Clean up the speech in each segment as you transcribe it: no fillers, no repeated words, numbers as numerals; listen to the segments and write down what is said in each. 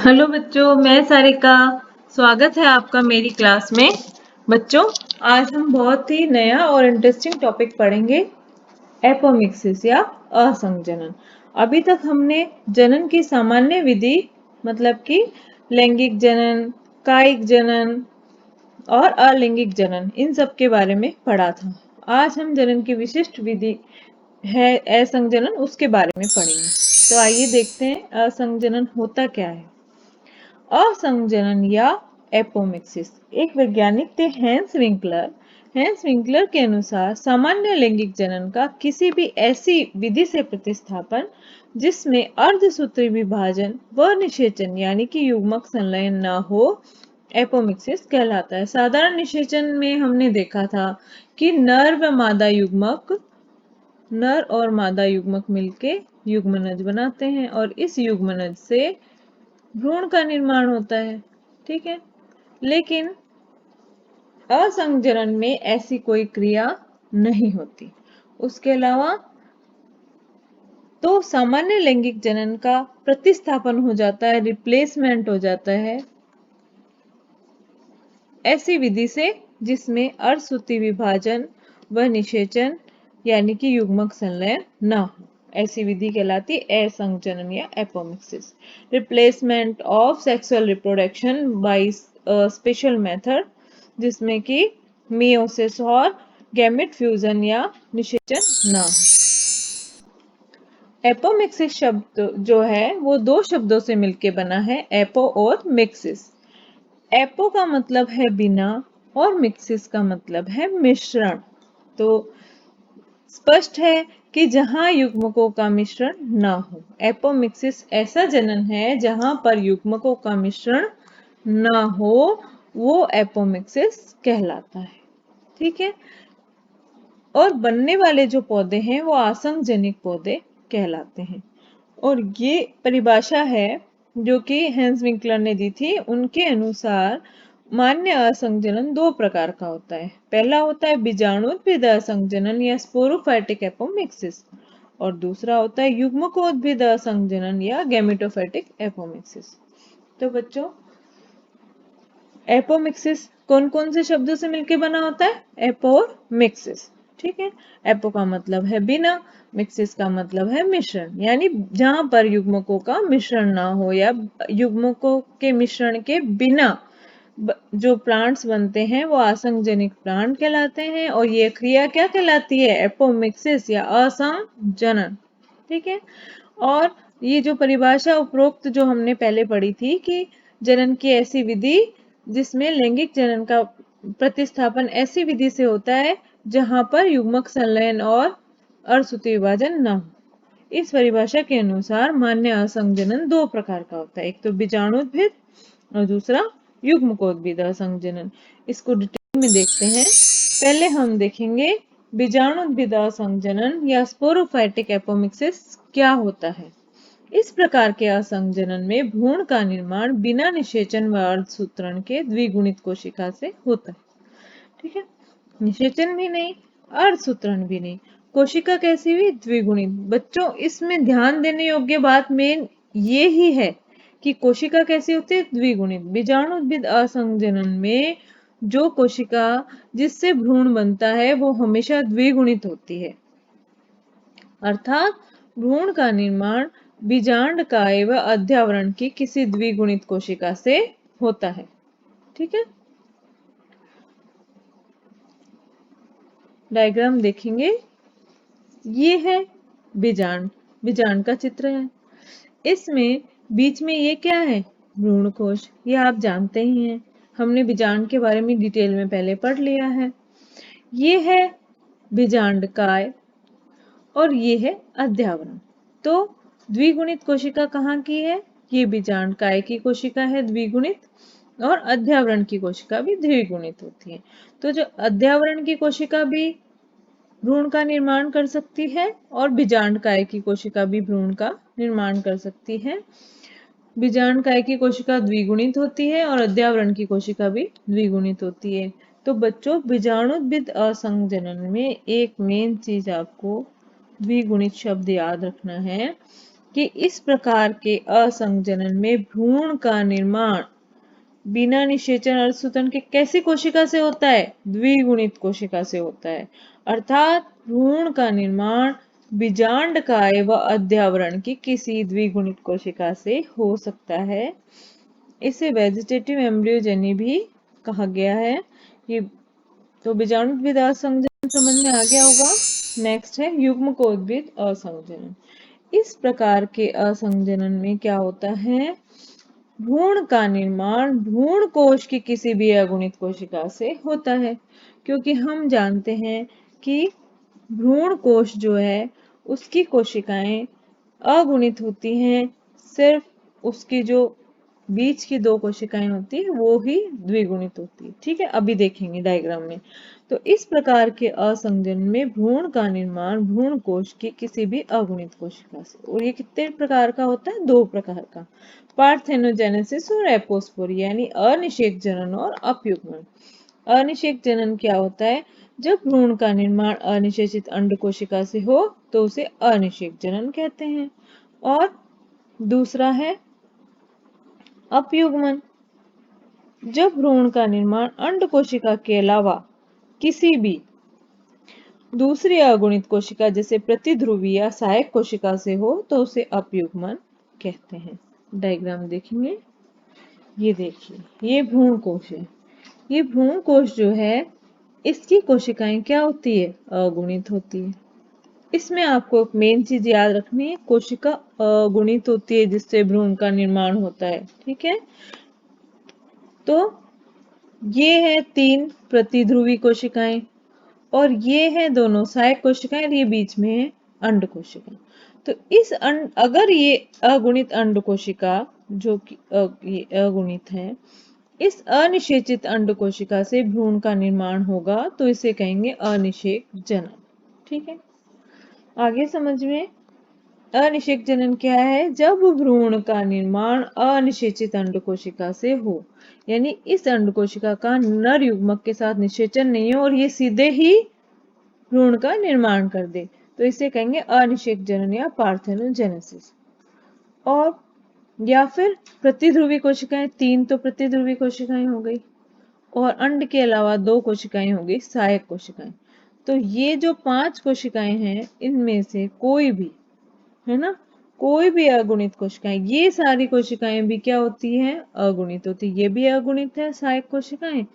Hello बच्चों, मैं सारिका। स्वागत है आपका मेरी क्लास में। बच्चों, आज हम बहुत ही नया और इंटरेस्टिंग टॉपिक पढ़ेंगे, एपोमिक्सिस या असंजनन। अभी तक हमने जनन की सामान्य विधि मतलब कि लैंगिक जनन, कायिक जनन और अलिंगिक जनन, इन सब के बारे में पढ़ा था। आज हम जनन की विशिष्ट विधि है असंजनन, उसके बारे में पढ़ेंगे। तो आइए देखते हैं असंजनन होता क्या है। असंजनन या एपोमिक्सिस एक वैज्ञानिक थे हेंस विंकलर के अनुसार सामान्य लैंगिक जनन का किसी भी ऐसी विधि से प्रतिस्थापन जिसमें अर्धसूत्री विभाजन व निषेचन यानी कि युग्मक संलयन न हो एपोमिक्सिस कहलाता है। साधारण निषेचन में हमने देखा था कि नर और मादा युग्मक मिलके युग्मनज बनाते हैं और इस युग्मनज से भ्रूण का निर्माण होता है। ठीक है, लेकिन असंजनन में ऐसी कोई क्रिया नहीं होती। उसके अलावा तो सामान्य लैंगिक जनन का प्रतिस्थापन हो जाता है, रिप्लेसमेंट हो जाता है ऐसी विधि से जिसमें अर्धसूत्री विभाजन व निषेचन यानी कि युग्मक संलयन न हो। ऐसी विधि कहलाती असंजनन या apomixis. Replacement of sexual reproduction by special method जिसमें कि मियोसिस और गैमेट फ्यूजन या निषेचन न हो। एपोमिक्सिस शब्द जो है वो दो शब्दों से मिलकर बना है, एपो और मिक्सिस। एपो का मतलब है बिना और मिक्सिस का मतलब है मिश्रण। तो स्पष्ट है कि जहां युग्मकों का मिश्रण ना हो। एपोमिक्सिस ऐसा जनन है जहां पर युग्मकों का मिश्रण ना हो, वो एपोमिक्सिस कहलाता है। ठीक है, और बनने वाले जो पौधे हैं वो आसंजनिक पौधे कहलाते हैं। और ये परिभाषा है जो कि हेंस विंकलर ने दी थी। उनके अनुसार मान्य असंजनन दो प्रकार का होता है। पहला होता है बीजाणुउद्भिद असंजनन या स्पोरोफाइटिक एपोमिक्सिस और दूसरा होता है युग्मकोद्भिद असंजनन या गैमेटोफाइटिक एपोमिक्सिस। तो बच्चों, एपोमिक्सिस कौन कौन से शब्दों से मिलकर बना होता है? एपो और मिक्सिस। ठीक है, एपो का मतलब है बिना, मिक्सिस का मतलब है मिश्रण, यानी जहां पर युग्मकों का मिश्रण ना हो या युग्मकों के मिश्रण के बिना जो प्लांट्स बनते हैं वो आसंजनिक प्लांट कहलाते हैं। और ये क्रिया क्या कहलाती है? एपोमिक्सिस या असंजनन। ठीक है, और ये जो परिभाषा उपरोक्त जो हमने पहले पढ़ी थी कि जनन की ऐसी विधि जिसमें लैंगिक जनन का प्रतिस्थापन ऐसी विधि से होता है जहां पर युग्मक संलयन और अर्धसूत्री विभाजन न हो। इस परिभाषा के अनुसार मान्य असंजनन दो प्रकार का होता है, एक तो बीजाणुउद्भिद और दूसरा युग्मकोद्भिद असंजनन। इसको डिटेल में देखते हैं। पहले हम देखेंगे बीजाणुउद्भिद असंजनन या स्पोरोफाइटिक एपोमिक्सिस क्या होता है। इस प्रकार के असंजनन में भ्रूण का निर्माण बिना निषेचन व अर्धसूत्रण के द्विगुणित कोशिका से होता है। ठीक है, निषेचन भी नहीं, अर्धसूत्रण भी नहीं, कोशिका कैसी हुई? द्विगुणित। बच्चों, इसमें ध्यान देने योग्य बात मेन ये ही है कि कोशिका कैसी होती है? द्विगुणित। बीजाणुउद्भिद असंजनन में जो कोशिका जिससे भ्रूण बनता है वो हमेशा द्विगुणित होती है, अर्थात भ्रूण का निर्माण बीजांडकाय व अध्यावरण की किसी द्विगुणित कोशिका से होता है। ठीक है, डायग्राम देखेंगे। ये है बीजांड, बीजांड का चित्र है। इसमें बीच में ये क्या है? भ्रूण कोश। ये आप जानते ही हैं, हमने बीजांड के बारे में डिटेल में पहले पढ़ लिया है। ये है बीजांडकाय और ये है अध्यावरण। तो द्विगुणित कोशिका कहाँ की है? ये बीजांडकाय की कोशिका है द्विगुणित, और अध्यावरण की कोशिका भी द्विगुणित होती है। तो जो अध्यावरण की कोशिका भी भ्रूण का निर्माण कर सकती है और बीजांडकाय की कोशिका भी भ्रूण का निर्माण कर सकती है। बीजांडकाय की कोशिका द्विगुणित होती है और अध्यावरण की कोशिका भी द्विगुणित होती है। तो बच्चों, बीजाणुउद्भिद असंजनन में एक मेन चीज आपको द्विगुणित शब्द याद रखना है कि इस प्रकार के असंजनन में भ्रूण का निर्माण बिना निषेचन अर्धसूत्रण के कैसी कोशिका से होता है? द्विगुणित कोशिका से होता है। अर्थात भ्रूण का निर्माण बीजांडकाय व अध्यावरण की किसी द्विगुणित कोशिका से हो सकता है। इसे वेजिटेटिव एम्ब्रियोजेनी भी कहा गया है। ये तो बीजाणुद्भिद असंजनन समझ में आ गया होगा। नेक्स्ट है युग्मकोद्भिद असंजनन। इस प्रकार के असंजनन में क्या होता है? भ्रूण का निर्माण भ्रूण कोश की किसी भी अगुणित कोशिका से होता है, क्योंकि हम जानते हैं कि भ्रूण कोश जो है उसकी कोशिकाएं अगुणित होती हैं, सिर्फ उसकी जो बीच की दो कोशिकाएं होती है वो ही द्विगुणित होती है। ठीक है, अभी देखेंगे डायग्राम में। तो इस प्रकार के असंजन में भ्रूण का निर्माण भ्रूण कोश की किसी भी अगुणित कोशिका से, और ये कितने प्रकार का होता है? 2 प्रकार का, पार्थेनोजेनेसिस और एपोस्पोरी, यानी अनिषेक जनन और अपयुग्मन। अनिषेक जनन क्या होता है? जब भ्रूण का निर्माण अनिषेचित अंड कोशिका से हो तो उसे अनिषेक जनन कहते हैं। और दूसरा है अपयुग्मन, जब भ्रूण का निर्माण अंड कोशिका के अलावा किसी भी दूसरी अगुणित कोशिका जैसे प्रतिध्रुवी या सहायक कोशिका से हो तो उसे अपयुग्मन कहते हैं। डायग्राम देखेंगे। ये देखिए, ये भ्रूण कोश है। ये भ्रूण कोश जो है इसकी कोशिकाएं क्या होती है? अगुणित होती है। इसमें आपको एक मेन चीज याद रखनी है, कोशिका अगुणित होती है जिससे भ्रूण का निर्माण होता है। ठीक है, तो ये है 3 प्रतिध्रुवी कोशिकाएं और ये है दोनों सहायक कोशिकाएं और ये बीच में है अंड कोशिका। तो इस अगर ये अगुणित अंड कोशिका जो कि ये अगुणित है, इस अनिषेचित अंड कोशिका से भ्रूण का निर्माण होगा तो इसे कहेंगे अनिषेक जनन। ठीक है, आगे समझ में। अनिषेक जनन क्या है? जब भ्रूण का निर्माण अनिषेचित अंड कोशिका से हो, यानी इस अंड कोशिका का नर युग्मक के साथ निषेचन नहीं हो और ये सीधे ही भ्रूण का निर्माण कर दे, तो इसे कहेंगे अनिषेक जनन या पार्थेनोजेनेसिस। और या फिर प्रतिध्रुवी कोशिकाएं, 3 तो प्रतिध्रुवी कोशिकाएं हो गई और अंड के अलावा 2 कोशिकाएं हो गई सहायक कोशिकाएं। तो ये जो 5 कोशिकाएं हैं इनमें से कोई भी, है ना, कोई भी अगुणित कोशिकाएं, ये सारी कोशिकाएं भी क्या होती हैं? अगुणित होती। ये भी अगुणित है सहायक कोशिकाएं,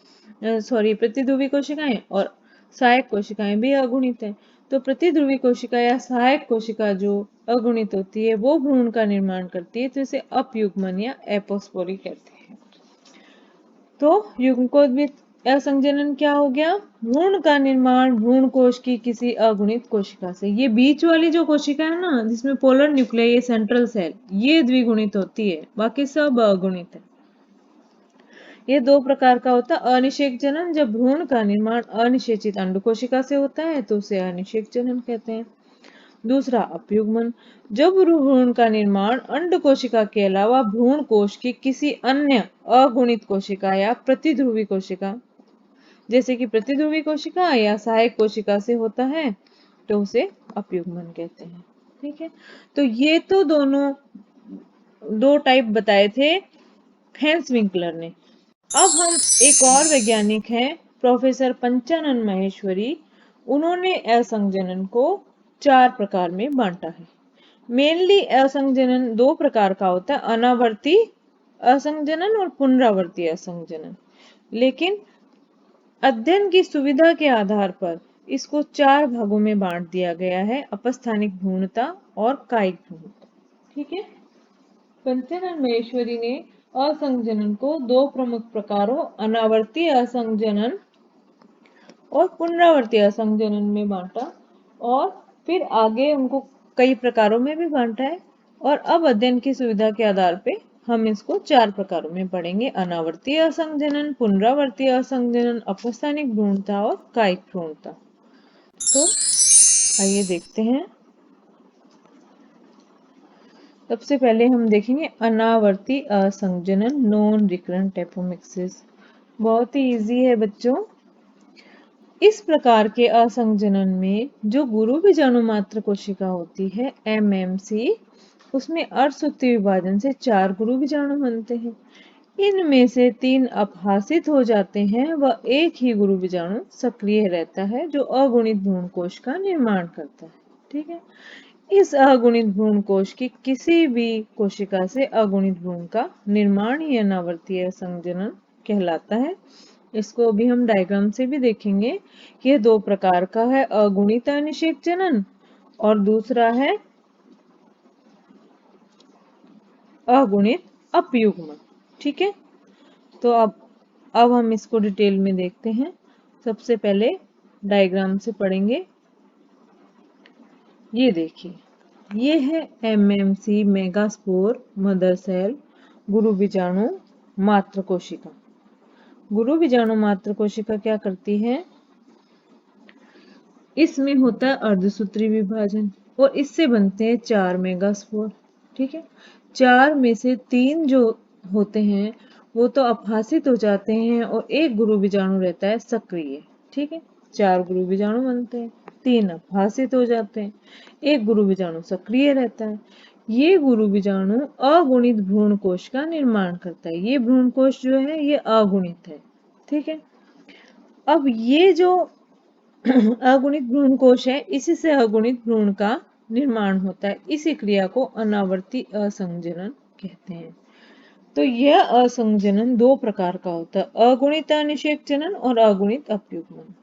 सॉरी प्रतिध्रुवी कोशिकाएं, और सहायक कोशिकाएं भी अगुणित है। तो प्रतिध्रुवी कोशिका या सहायक कोशिका जो अगुणित होती है वो भ्रूण का निर्माण करती है, तो इसे अपयुग्मन या एपोस्पोरी कहते हैं। तो युग्मकोद्भिद असंजनन क्या हो गया? भ्रूण का निर्माण भ्रूण कोश की किसी अगुणित कोशिका से। ये बीच वाली जो कोशिका है ना जिसमें पोलर न्यूक्लियस, ये सेंट्रल सेल, ये द्विगुणित होती है, बाकी सब अगुणित है। ये 2 प्रकार का होता है। अनिषेक जनन, जब भ्रूण का निर्माण अनिषेचित अंड कोशिका से होता है तो उसे अनिषेक जनन कहते हैं। दूसरा अपयुग्मन, जब भ्रूण का निर्माण अंड कोशिका के अलावा भ्रूण कोश की किसी अन्य अगुणित कोशिका या प्रतिध्रुवी कोशिका जैसे कि प्रतिध्रुवी कोशिका या सहायक कोशिका से होता है तो उसे अपयुग्मन कहते हैं। ठीक है, तो ये तो दोनों 2 टाइप बताए थे हेंस विंकलर ने। अब हम एक और वैज्ञानिक हैं प्रोफेसर पंचानन माहेश्वरी, उन्होंने असंजनन को 4 प्रकार में बांटा है। मेनली असंजनन 2 प्रकार का होता है, अनावर्ती असंजनन और पुनरावर्ती असंजनन। लेकिन अध्ययन की सुविधा के आधार पर इसको 4 भागों में बांट दिया गया है, अपस्थानिक भ्रूणता और कायिक भ्रूणता। ठीक है, पंचानन माहेश्वरी ने असंजनन को 2 प्रमुख प्रकारों अनावर्ती असंजनन और पुनरावर्ती असंजनन में बांटा और फिर आगे उनको कई प्रकारों में भी बांटा है। और अब अध्ययन की सुविधा के आधार पे हम इसको 4 प्रकारों में पढ़ेंगे, अनावर्ती असंजनन, पुनरावर्ती असंजनन, अपस्थानिक भ्रूणता और कायिक भ्रूणता। तो आइए देखते हैं। सबसे पहले हम देखेंगे अनावर्ती असंजनन, नॉन रिकरेंट एपोमिक्सिस। बहुत ही इजी है बच्चों। इस प्रकार के असंजनन में जो गुरु बीजाणु मात्र कोशिका होती है MMC, उसमें अर्धसूत्रीय विभाजन से 4 गुरु बीजाणु बनते हैं। इनमें से 3 अपहासित हो जाते हैं व एक ही गुरु बीजाणु सक्रिय रहता है जो अगुणित भ्रूण कोश का निर्माण करता है। ठीक है, इस अगुणित भ्रूण कोश की किसी भी कोशिका से अगुणित भ्रूण का निर्माण या अनावर्तीय संजनन कहलाता है। इसको भी हम डायग्राम से भी देखेंगे कि यह 2 प्रकार का है, अगुणित अनिषेक जनन और दूसरा है अगुणित अपयुग्मन। ठीक है, तो अब हम इसको डिटेल में देखते हैं। सबसे पहले डायग्राम से पढ़ेंगे। ये देखिए, ये है एमएमसी मेगास्पोर मदर सेल गुरु बीजाणु मात्र कोशिका। गुरु बीजाणु मात्र कोशिका क्या करती है, इसमें होता है अर्धसूत्री विभाजन और इससे बनते हैं 4 मेगास्पोर। ठीक है, 4 में से 3 जो होते हैं वो तो अपहासित हो जाते हैं और एक गुरु बीजाणु रहता है सक्रिय। ठीक है, 4 गुरु बीजाणु बनते हैं, 3 अपहासित हो जाते हैं, एक गुरु बीजाणु सक्रिय रहता है। ये गुरु बीजाणु अगुणित भ्रूण कोश का निर्माण करता है। ये भ्रूण कोश जो है ये अगुणित है। ठीक है, अब ये जो अगुणित भ्रूण कोश है, इसी से अगुणित भ्रूण का निर्माण होता है। इसी क्रिया को अनावर्ती असंजनन कहते हैं। तो यह असंजनन 2 प्रकार का होता है, अगुणित अनिषेक जनन और अगुणित अपयुग्मन।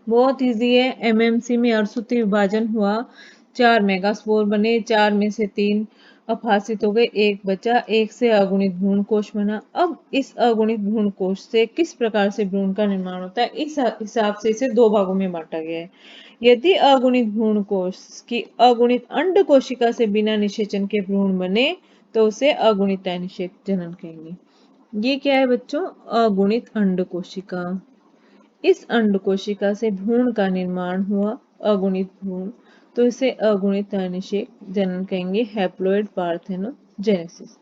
बहुत इजी है। एमएमसी में अर्धसूत्री विभाजन हुआ, 4 मेगास्पोर बने, 4 में से 3 अपहासित हो गए, एक बचा, एक से अगुणित भ्रूण कोश बना। अब इस अगुणित भ्रूण कोश से किस प्रकार से भ्रूण का निर्माण होता है, इस हिसाब से इसे 2 भागों में बांटा गया है। यदि अगुणित भ्रूण कोश की अगुणित अंड कोशिका से बिना निषेचन के भ्रूण बने तो उसे अगुणित अनिषेक जनन कहेंगे। ये क्या है बच्चों, अगुणित अंड कोशिका। इस अंड कोशिका से भ्रूण का निर्माण हुआ, अगुणित भ्रूण, तो इसे अगुणित अनिषेक जनन कहेंगे, हैप्लोइड पार्थेनोजेनेसिस।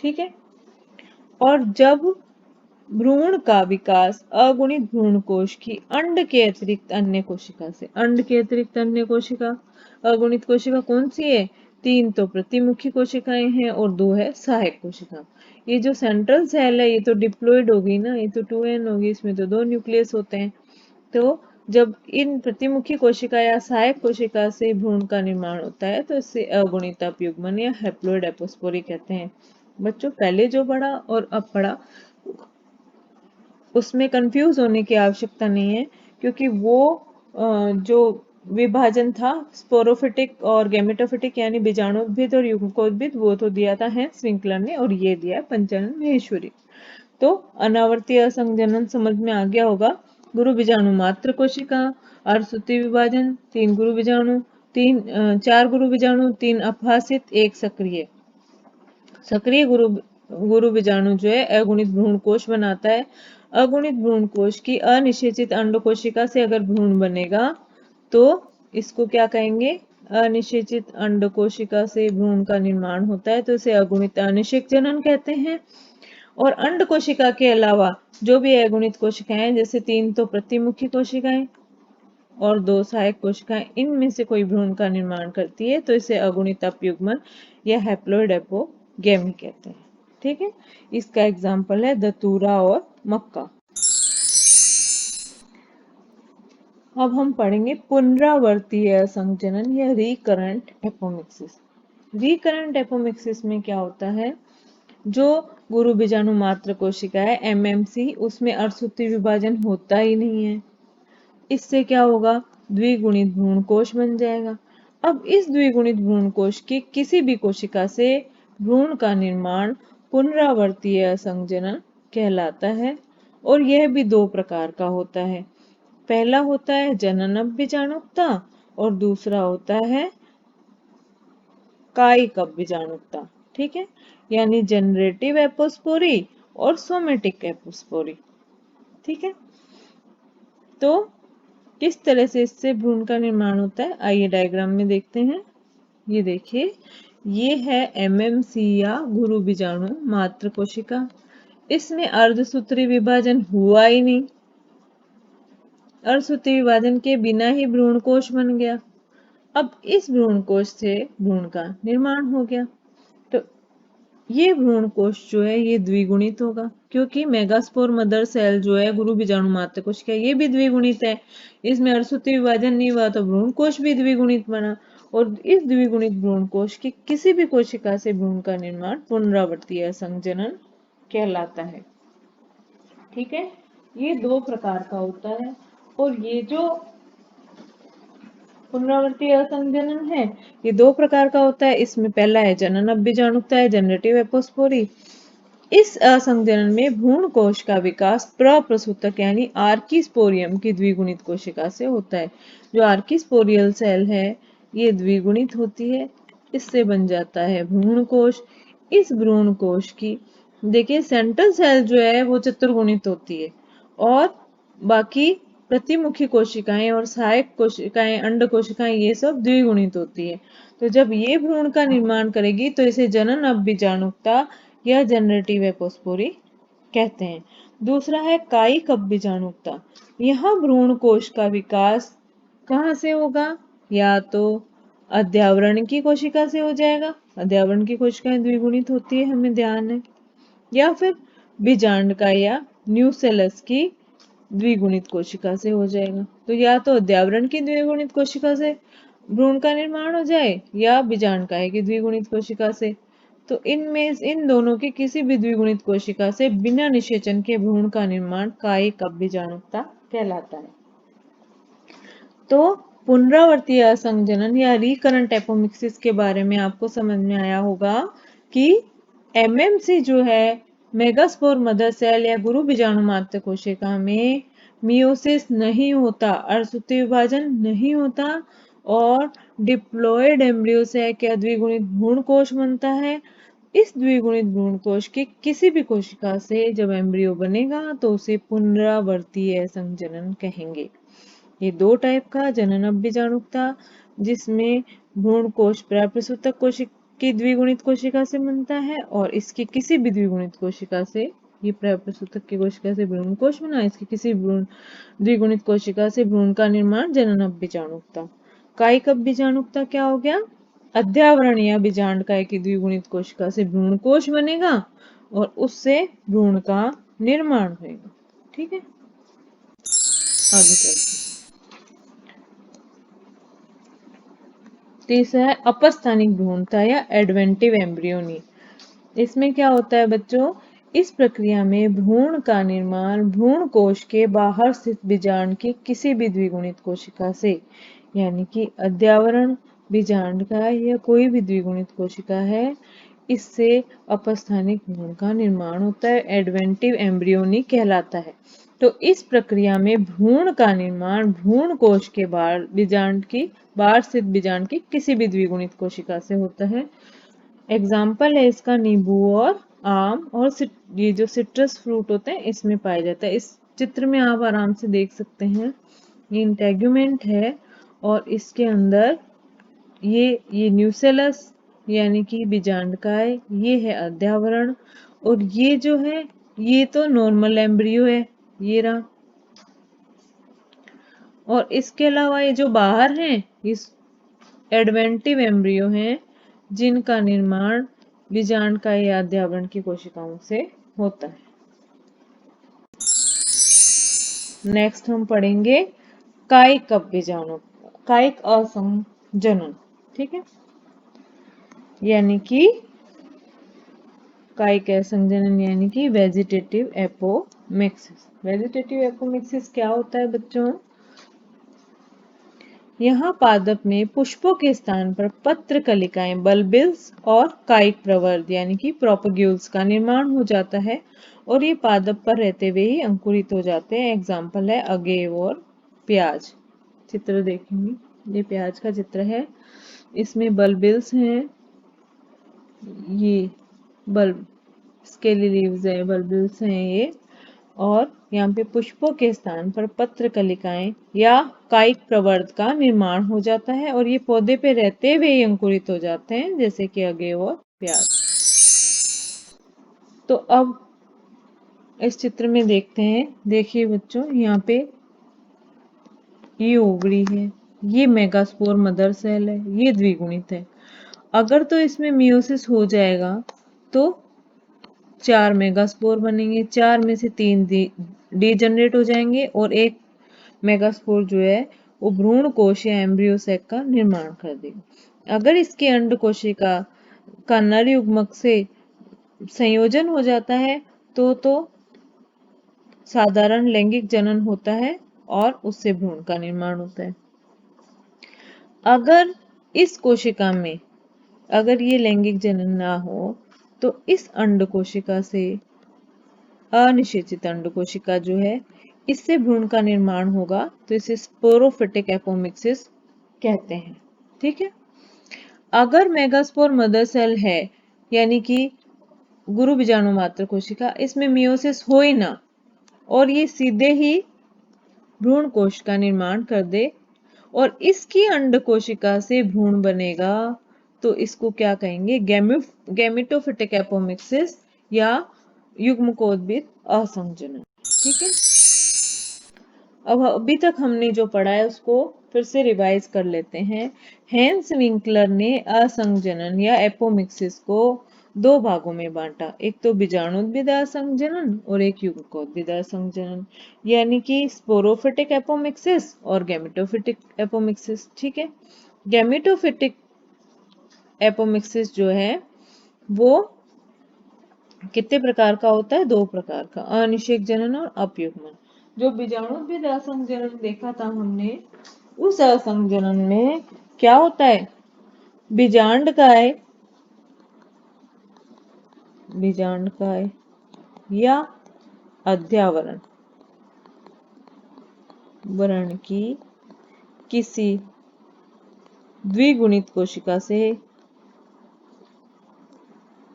ठीक है, और जब भ्रूण का विकास अगुणित भ्रूण कोश की अंड के अतिरिक्त अन्य कोशिका से, अंड के अतिरिक्त अन्य कोशिका, अगुणित कोशिका कौन सी है, 3 तो प्रतिमुखी कोशिकाएं हैं और 2 है सहायक कोशिका। ये जो सेंट्रल सेल है ये तो डिप्लॉइड होगी ना, ये तो 2n होगी, इसमें तो 2 न्यूक्लियस होते हैं। तो जब इन प्रतिमुखी कोशिका या सहायक कोशिका से भ्रूण का निर्माण होता है तो इसे अगुणित अपयुग्मन या हैप्लोइड एपोस्पोरी कहते हैं। बच्चों पहले जो पढ़ा और अब पढ़ा उसमें कंफ्यूज होने की आवश्यकता नहीं है, क्योंकि वो जो विभाजन था स्पोरोफिटिक और गैमेटोफिटिक यानी बीजाणुद्भिद और युग्मकोद्भिद, वो तो दिया था हेंस विंकलर ने, और ये दिया है पंचानन महेश्वरी। तो अनावर्तीय असंजनन समझ में आ गया होगा। गुरु बीजाणु मात्र कोशिका, अर्धसूत्री विभाजन, 3 गुरु बीजाणु, 4 गुरु बीजाणु, 3 अपहासित, 1 सक्रिय। सक्रिय गुरु बीजाणु जो है अगुणित भ्रूण कोश बनाता है। अगुणित भ्रूण कोश की अनिषेचित अंड कोशिका से अगर भ्रूण बनेगा तो इसको क्या कहेंगे, अनिषेचित अंड कोशिका से भ्रूण का निर्माण होता है तो इसे अगुणित अनिषेक जनन कहते हैं। और अंड कोशिका के अलावा जो भी अगुणित कोशिकाएं, जैसे 3 तो प्रतिमुखी कोशिकाएं और 2 सहायक कोशिकाएं, इनमें से कोई भ्रूण का निर्माण करती है तो इसे अगुणित अपयुग्मन या हैप्लोइड एपोगेमी कहते हैं। ठीक है, इसका एग्जाम्पल है दतूरा और मक्का। अब हम पढ़ेंगे पुनरावर्तीय असंजनन या रिकरेंट एपोमिक्सिस। रिकरेंट एपोमिक्सिस में क्या होता है, जो गुरु बीजाणु मात्र कोशिका है एमएमसी, उसमें अर्धसूत्री विभाजन होता ही नहीं है। इससे क्या होगा, द्विगुणित भ्रूण कोश बन जाएगा। अब इस द्विगुणित भ्रूण कोश की किसी भी कोशिका से भ्रूण का निर्माण पुनरावर्तीय असंजनन कहलाता है और यह भी 2 प्रकार का होता है। पहला होता है जनन बीजाणुकता और दूसरा होता है कायिक बीजाणुकता। ठीक है, यानी जनरेटिव एपोस्पोरी और सोमेटिक एपोस्पोरी। ठीक है, तो किस तरह से इससे भ्रूण का निर्माण होता है आइए डायग्राम में देखते हैं। ये देखिए, ये है एमएमसी या गुरु बीजाणु मात्र कोशिका। इसमें अर्धसूत्री विभाजन हुआ ही नहीं, अर्धसूत्री विभाजन के बिना ही भ्रूण कोश बन गया। अब इस भ्रूण कोश से भ्रूण का निर्माण हो गया। तो ये भ्रूण कोश जो है ये द्विगुणित होगा, क्योंकि मेगास्पोर मदर सेल जो है गुरु बीजाणु मात्र कोशिका ये भी द्विगुणित है। इसमें अर्धसूत्रीय विभाजन नहीं हुआ तो भ्रूण कोश भी द्विगुणित बना, और इस द्विगुणित भ्रूण कोश की किसी भी कोशिका से भ्रूण का निर्माण पुनरावर्तीय असंजनन कहलाता है। ठीक है, ये दो प्रकार का होता है। और ये जो पुनरावर्ती असंजनन है ये दो प्रकार का होता है। इसमें पहला है जनन अभिजाणुकता है, जनरेटिव एपोस्पोरी। इस असंजनन में भ्रूण कोश का विकास प्रप्रसूतक यानी आर्किस्पोरियम की द्विगुणित कोशिका से होता है। जो आर्किस्पोरियल सेल है ये द्विगुणित होती है, इससे बन जाता है भ्रूण कोश। इस भ्रूण कोश की देखिए सेंट्रल सेल जो है वो चतुर्गुणित होती है, और बाकी प्रतिमुखी कोशिकाएं और सहायक कोशिकाएं, अंड कोशिकाएं ये सब द्विगुणित होती है। तो जब ये भ्रूण का निर्माण करेगी तो इसे जनन अभिजाणुकता या जनरेटिव एपोस्पोरी कहते हैं। दूसरा है कायिक अभिजाणुकता। यह भ्रूण कोश का विकास कहाँ से होगा? या तो अध्यावरण की कोशिका से हो जाएगा, अध्यावरण की कोशिकाएं द्विगुणित होती है हमें ध्यान है, या फिर बीजांड या न्यूसेलस की द्विगुणित कोशिका से हो जाएगा। तो या तो अध्यावरण की द्विगुणित कोशिका से भ्रूण का निर्माण हो जाए या बीजांडकाय की द्विगुणित कोशिका से। तो इनमें इन दोनों की किसी भी द्विगुणित कोशिका से बिना निषेचन के भ्रूण का निर्माण कायिक अभिजाणुकता कहलाता है। तो पुनरावर्तीय असंजनन या रिकरेंट एपोमिक्सिस के बारे में आपको समझ में आया होगा कि एमएमसी जो है मेगास्पोर मदर सेल या गुरु बीजाणु मात्र कोशिका में मियोसिस नहीं होता, अर्धसूत्रीय विभाजन नहीं होता, और डिप्लॉयड एम्ब्रियो से क्या द्विगुणित भ्रूण कोश बनता है। इस द्विगुणित भ्रूण कोश की किसी भी कोशिका से जब एम्ब्रियो बनेगा तो उसे पुनरावर्तीय संजनन कहेंगे। ये दो टाइप का जनन अभिजाणुकता जिसमें भ्रूण कोश प्रसूतक कोशिका की द्विगुणित कोशिका से बनता है, और इसकी किसी भी द्विगुणित कोशिका से, ये प्रसूतक की कोशिका से भ्रूण कोश बना, इसकी किसी द्विगुणित कोशिका से भ्रूण का निर्माण जनन अभिजाणुकता। कायिक अभिजाणुकता क्या हो गया? अध्यावरण या बीजांडकाय की द्विगुणित कोशिका से भ्रूण कोश बनेगा और उससे भ्रूण का निर्माण होगा। ठीक है, आगे चलते। तीसरा है अपस्थानिक भ्रूणता या एडवेंटिव एम्ब्रियोनी। इसमें क्या होता है बच्चों? इस प्रक्रिया में भ्रूण का निर्माण भ्रूण कोश के बाहर स्थित बीजांड की किसी भी द्विगुणित कोशिका से, यानी कि अध्यावरण, बीजांडकाय या कोई भी द्विगुणित कोशिका है, इससे अपस्थानिक भ्रूण का निर्माण होता है, एडवेंटिव एम्ब्रियोनी कहलाता है। तो इस प्रक्रिया में भ्रूण का निर्माण भ्रूण कोश के बाहर स्थित बीजांड की किसी भी द्विगुणित कोशिका से होता है। एग्जाम्पल है इसका नींबू और आम और ये जो सिट्रस फ्रूट होते हैं इसमें पाया जाता है। इस चित्र में आप आराम से देख सकते हैं, ये इंटेगुमेंट है और इसके अंदर ये न्यूसेलस यानी कि बीजांडकाय, ये है अध्यावरण, और ये जो है ये तो नॉर्मल एम्ब्रियो है, ये रहा। और इसके अलावा ये जो बाहर हैं इस एडवेंटिव एम्ब्रियो हैं जिनका निर्माण बीजांडकाय या अध्यावरण की कोशिकाओं से होता है। नेक्स्ट हम पढ़ेंगे कायिक बीजाणु, कायिक असंजनन। ठीक है, यानी कि कायिक असंजनन यानी कि वेजिटेटिव एपोमिक्सिस। वेजिटेटिव एपोमिक्सिस क्या होता है बच्चों? यहाँ पादप में पुष्पों के स्थान पर पत्र कलिकाएं, बल्बिल्स और कायिक प्रवर्ध यानी कि प्रोपग्यूल्स का निर्माण हो जाता है, और ये पादप पर रहते हुए ही अंकुरित हो जाते हैं। एग्जाम्पल है अगेव और प्याज। चित्र देखेंगे, ये प्याज का चित्र है, इसमें बल्बिल्स हैं, ये बल्ब स्केली लीव्स है, बल्बिल्स हैं ये, और यहाँ पे पुष्पों के स्थान पर पत्र कलिकाएं या कायिक प्रवर्ध का निर्माण हो जाता है, और ये पौधे पे रहते हुए ही अंकुरित हो जाते हैं, जैसे कि अगेव और प्याज। तो अब इस चित्र में देखते हैं, देखिए बच्चों, यहाँ पे ये ओवरी है, ये मेगास्पोर मदर सेल है, ये द्विगुणित है। अगर तो इसमें मियोसिस हो जाएगा तो 4 मेगास्पोर बनेंगे, 4 में से 3 डी जनरेट हो जाएंगे और एक मेगास्पोर जो है वो भ्रूण कोश या एम्ब्रियो सैक का निर्माण कर देगा। अगर इसके अंड कोशिका का नर युग्मक से संयोजन हो जाता है तो साधारण लैंगिक जनन होता है और उससे भ्रूण का निर्माण होता है। अगर इस कोशिका में अगर ये लैंगिक जनन ना हो तो इस अंड कोशिका से अनिषेचित अंड कोशिका जो है इससे भ्रूण का निर्माण होगा, तो इसे स्पोरोफिटिक एपोमिक्सिस कहते हैं। ठीक है। अगर मेगास्पोर मदर सेल है यानी कि गुरु बीजाणु मात्र कोशिका, इसमें मियोसिस हो ही ना और ये सीधे ही भ्रूण कोश का निर्माण कर दे और इसकी अंड कोशिका से भ्रूण बनेगा, तो इसको क्या कहेंगे? गैमेटोफिटिक एपोमिक्सिस या युग्मकोद्भिद असंजनन। ठीक है। अब अभी तक हमने जो पढ़ा है उसको फिर से रिवाइज कर लेते हैं। हेंस विंकलर ने असंजनन या एपोमिक्सिस को दो भागों में बांटा, एक तो बीजाणुद्भिद असंजनन और एक युग्मकोद्भिद असंजनन, यानी कि स्पोरोफिटिक एपोमिक्सिस और गैमेटोफिटिक एपोमिक्सिस। ठीक है। गैमेटोफिटिक एपोमिक्सिस जो है वो कितने प्रकार का होता है? 2 प्रकार का, अनिषेक जनन और अपयुग्मन। जो बीजाणुद्भिद असंजनन देखा था हमने, उस असंजनन में क्या होता है? बीजांडकाय या अध्यावरण वर्ण की किसी द्विगुणित कोशिका से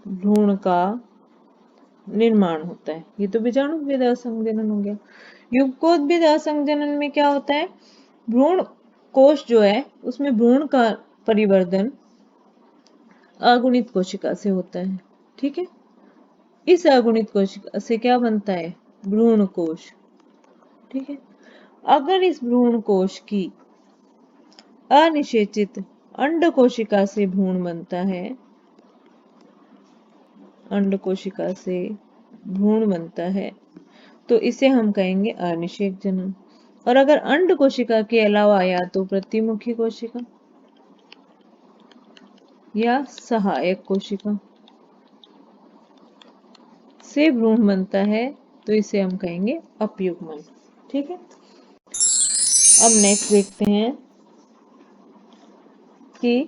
भ्रूण का निर्माण होता है। ये तो बीजाणुद्भिद असंजनन हो गया। युग्मकोद्भिद असंजनन में क्या होता है? भ्रूण कोश जो है उसमें भ्रूण का परिवर्धन अगुणित कोशिका से होता है। ठीक है। इस अगुणित कोशिका से क्या बनता है? भ्रूण कोश। ठीक है। अगर इस भ्रूण कोश की अनिषेचित अंड कोशिका से भ्रूण बनता है, अंड कोशिका से भ्रूण बनता है, तो इसे हम कहेंगे अनिषेक जनन। और अगर अंड कोशिका के अलावा या तो प्रतिमुखी कोशिका या सहायक कोशिका से भ्रूण बनता है, तो इसे हम कहेंगे अपयुग्मन। ठीक है। अब नेक्स्ट देखते हैं कि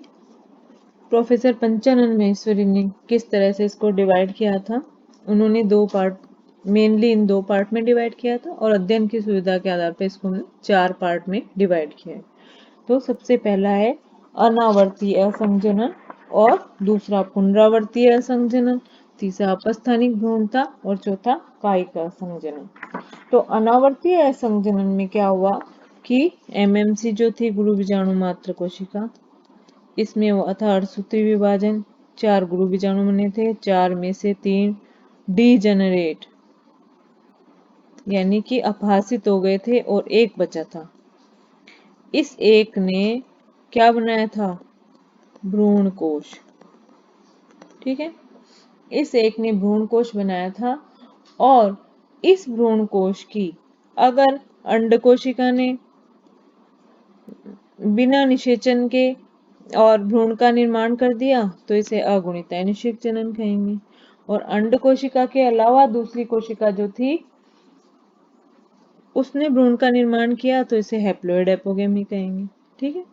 प्रोफेसर पंचानन महेश्वरी ने किस तरह से इसको डिवाइड किया था। उन्होंने 2 पार्ट, मेनली इन 2 पार्ट में डिवाइड किया था और अध्ययन की सुविधा के आधार पर इसको हमने 4 पार्ट में डिवाइड किया है। तो सबसे पहला है अनावर्ती असंजनन और दूसरा पुनरावर्ती असंजनन, तीसरा अपस्थानिक भ्रूणता और चौथा कायिक असंजनन। तो अनावर्ती असंजनन में क्या हुआ कि एमएमसी जो थी गुरु बीजाणु मात्र कोशिका, इसमें हुआ था अर्धसूत्री विभाजन, 4 गुरु बीजाणु बने थे, 4 में से 3 डीजेनरेट यानी कि अपहासित हो गए थे और एक बचा था। इस एक ने क्या बनाया था? भ्रूण कोश। ठीक है। इस एक ने भ्रूण कोश बनाया था और इस भ्रूण कोश की अगर अंड कोशिका ने बिना निषेचन के और भ्रूण का निर्माण कर दिया, तो इसे अगुणित अनिषेक जनन कहेंगे। और अंड कोशिका के अलावा दूसरी कोशिका जो थी उसने भ्रूण का निर्माण किया, तो इसे हैप्लॉइड एपोगेमी कहेंगे। ठीक है।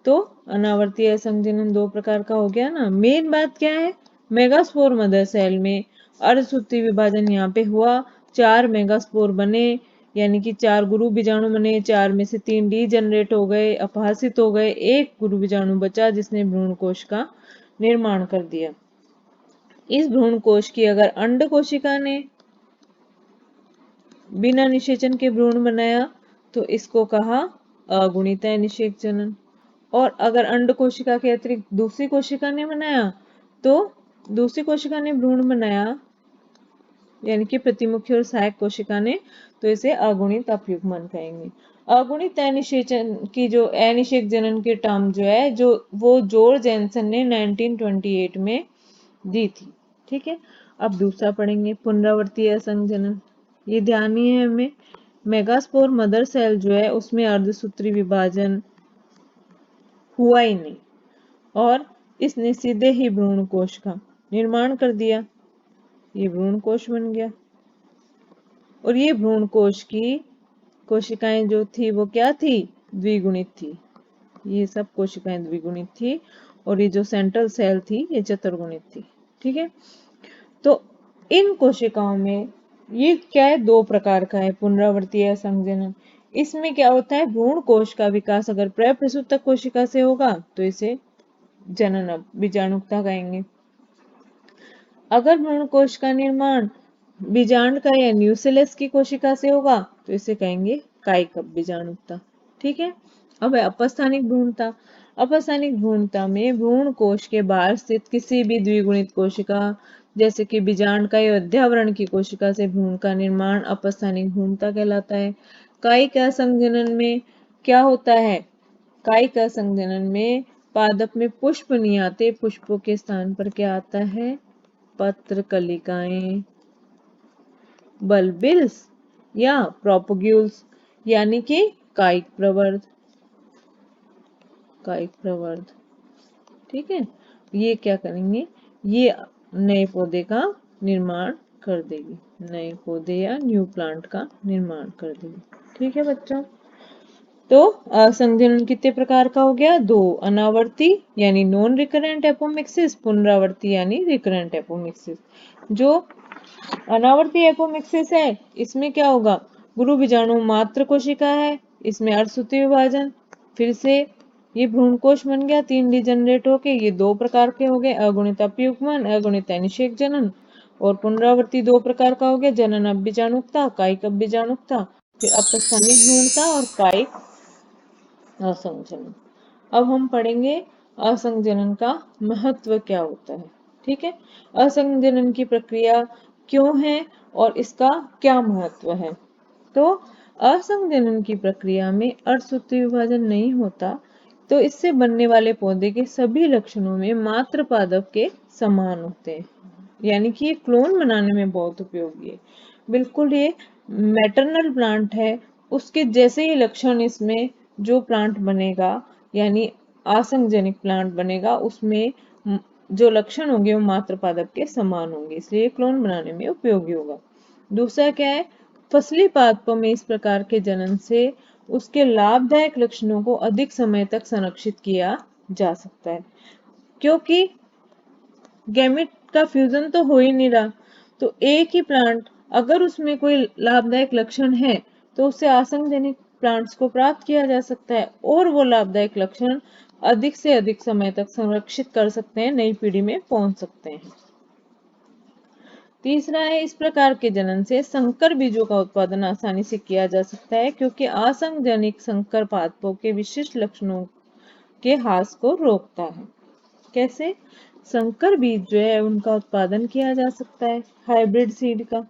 तो अनावर्ती असंजनन 2 प्रकार का हो गया ना। मेन बात क्या है? मेगास्पोर मदर सेल में अर्धसूत्री विभाजन यहाँ पे हुआ, 4 मेगास्पोर बने यानी कि 4 गुरु बीजाणु बने, 4 में से 3 डीजेनरेट हो गए, अपहासित हो गए, एक गुरु बीजाणु बचा जिसने भ्रूण कोश का निर्माण कर दिया। इस भ्रूण कोश की अगर अंड कोशिका ने बिना निषेचन के भ्रूण बनाया, तो इसको कहा अगुणित निषेक जनन। और अगर अंड कोशिका के अतिरिक्त दूसरी कोशिका ने बनाया, तो दूसरी कोशिका ने भ्रूण बनाया यानी कि प्रतिमुखी और सहायक कोशिका ने, तो इसे अगुणित अपयुग्मन कहेंगे। अगुणित अनिषेचन की जो अनिषेक जनन की टर्म जो है जो वो जॉर्ज एंसन ने 1928 में दी थी। ठीक है, अब दूसरा पढ़ेंगे पुनरावर्ती असंजनन। ये ध्यान ही है हमें, मेगास्पोर मदर सेल जो है उसमें अर्धसूत्री विभाजन हुआ ही नहीं और इसने सीधे ही भ्रूण कोश का निर्माण कर दिया। ये भ्रूण कोश बन गया और ये भ्रूण कोश की कोशिकाएं जो थी वो क्या थी, द्विगुणित थी। ये सब कोशिकाएं द्विगुणित थी और ये जो सेंट्रल सेल थी ये चतुर्गुणित थी। ठीक है, तो इन कोशिकाओं में ये क्या है, दो प्रकार का है पुनरावर्तीय असंजनन। इसमें क्या होता है, भ्रूण कोश का विकास अगर प्रसूतक कोशिका से होगा तो इसे जनन बीजाणुकता कहेंगे। अगर भ्रूण कोश का निर्माण बीजांड का या न्यूसेलस की कोशिका से होगा तो इसे कहेंगे कायिक बीजाणुकता। ठीक है, अब है अपस्थानिक भ्रूणता। अपस्थानिक भ्रूणता में भ्रूण कोश के बाहर स्थित किसी भी द्विगुणित कोशिका जैसे कि बीजांड का या अध्यावरण की कोशिका से भ्रूण का निर्माण अपस्थानिक भ्रूणता कहलाता है। कायिक असंजनन में क्या होता है, कायिक असंजनन में पादप में पुष्प नहीं आते, पुष्पों के स्थान पर क्या आता है, पत्र कलिकाएं, बल्बिल्स या प्रोपोग्यूल्स यानी कि कायिक प्रवर्ध। कायिक प्रवर्ध, ठीक है, ये क्या करेंगे, ये नए पौधे का निर्माण कर देगी, नए पौधे या न्यू प्लांट का निर्माण कर देगी। ठीक है बच्चों, तो असंजनन कितने प्रकार का हो गया, दो, अनावर्ती यानी नॉन रिकरेंट एपोमिक्सिस, पुनरावर्ती यानी रिकरेंट एपोमिक्सिस। जो अनावर्ती एपोमिक्सिस है इसमें क्या होगा, गुरु बीजाणु मात्र कोशिका है, इसमें अर्धसूत्री विभाजन, फिर से ये भ्रूणकोश बन गया, 3 डिजनरेट होके, ये दो प्रकार के हो गए, अगुणित अपयुग्मन, अगुणित अनिषेक जनन। और पुनरावर्ती दो प्रकार का हो गया, जनन अपबीजाणुकता, कायिक अपबीजाणुकता, फिर अपस्थानिक भ्रूणता और कायिक असंजनन। अब हम पढ़ेंगे असंजनन का महत्व क्या होता है। ठीक है, असंजनन की प्रक्रिया क्यों है और इसका क्या महत्व है। तो असंजनन की प्रक्रिया में अर्धसूत्री विभाजन नहीं होता तो इससे बनने वाले पौधे के सभी लक्षणों में मात्र पादप के समान होते हैं, यानी कि ये क्लोन बनाने में बहुत उपयोगी है। बिल्कुल ये मैटरनल प्लांट है, उसके जैसे ही लक्षण इसमें जो प्लांट बनेगा यानी आसंजनिक प्लांट बनेगा उसमें जो लक्षण होंगे वो मात्र पादप के समान होंगे, इसलिए क्लोन बनाने में उपयोगी होगा। दूसरा क्या है, फसली पादपों में इस प्रकार के जनन से उसके लाभदायक लक्षणों को अधिक समय तक संरक्षित किया जा सकता है, क्योंकि गैमेट का फ्यूजन तो हो ही नहीं रहा, तो एक ही प्लांट अगर उसमें कोई लाभदायक लक्षण है तो उससे आसंजनिक प्लांट्स को प्राप्त किया जा सकता है और वो लाभदायक लक्षण अधिक से अधिक समय तक संरक्षित कर सकते हैं, नई पीढ़ी में पहुंच सकते हैं। तीसरा है, इस प्रकार के जनन से संकर बीजों का उत्पादन आसानी से किया जा सकता है क्योंकि आसंजनिक संकर पादपों के विशिष्ट लक्षणों के ह्रास को रोकता है। कैसे, संकर बीज जो है उनका उत्पादन किया जा सकता है हाइब्रिड सीड का,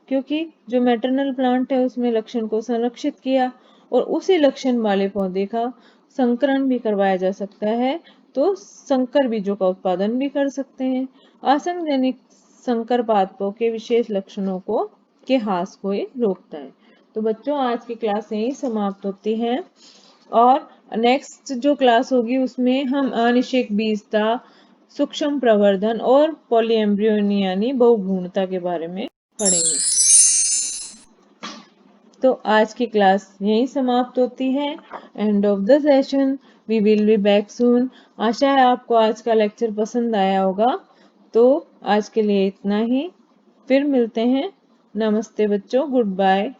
क्योंकि जो मैटरनल प्लांट है उसमें लक्षण को संरक्षित किया और उसी लक्षण वाले पौधे का संकरण भी करवाया जा सकता है, तो संकर बीजों का उत्पादन भी कर सकते हैं। आसंजनिक संकर पादपों के विशेष लक्षणों को के ह्रास को ये रोकता है। तो बच्चों आज की क्लास यही समाप्त होती है और नेक्स्ट जो क्लास होगी उसमें हम अनिषेक बीजता, सूक्ष्म प्रवर्धन और पॉलीएम्ब्रियोनी यानी बहुभ्रूणता के बारे में पढ़ेंगे। तो आज की क्लास यहीं समाप्त होती है, end of the session, we will be back soon. आशा है आपको आज का लेक्चर पसंद आया होगा। तो आज के लिए इतना ही, फिर मिलते हैं। नमस्ते बच्चों, गुड बाय।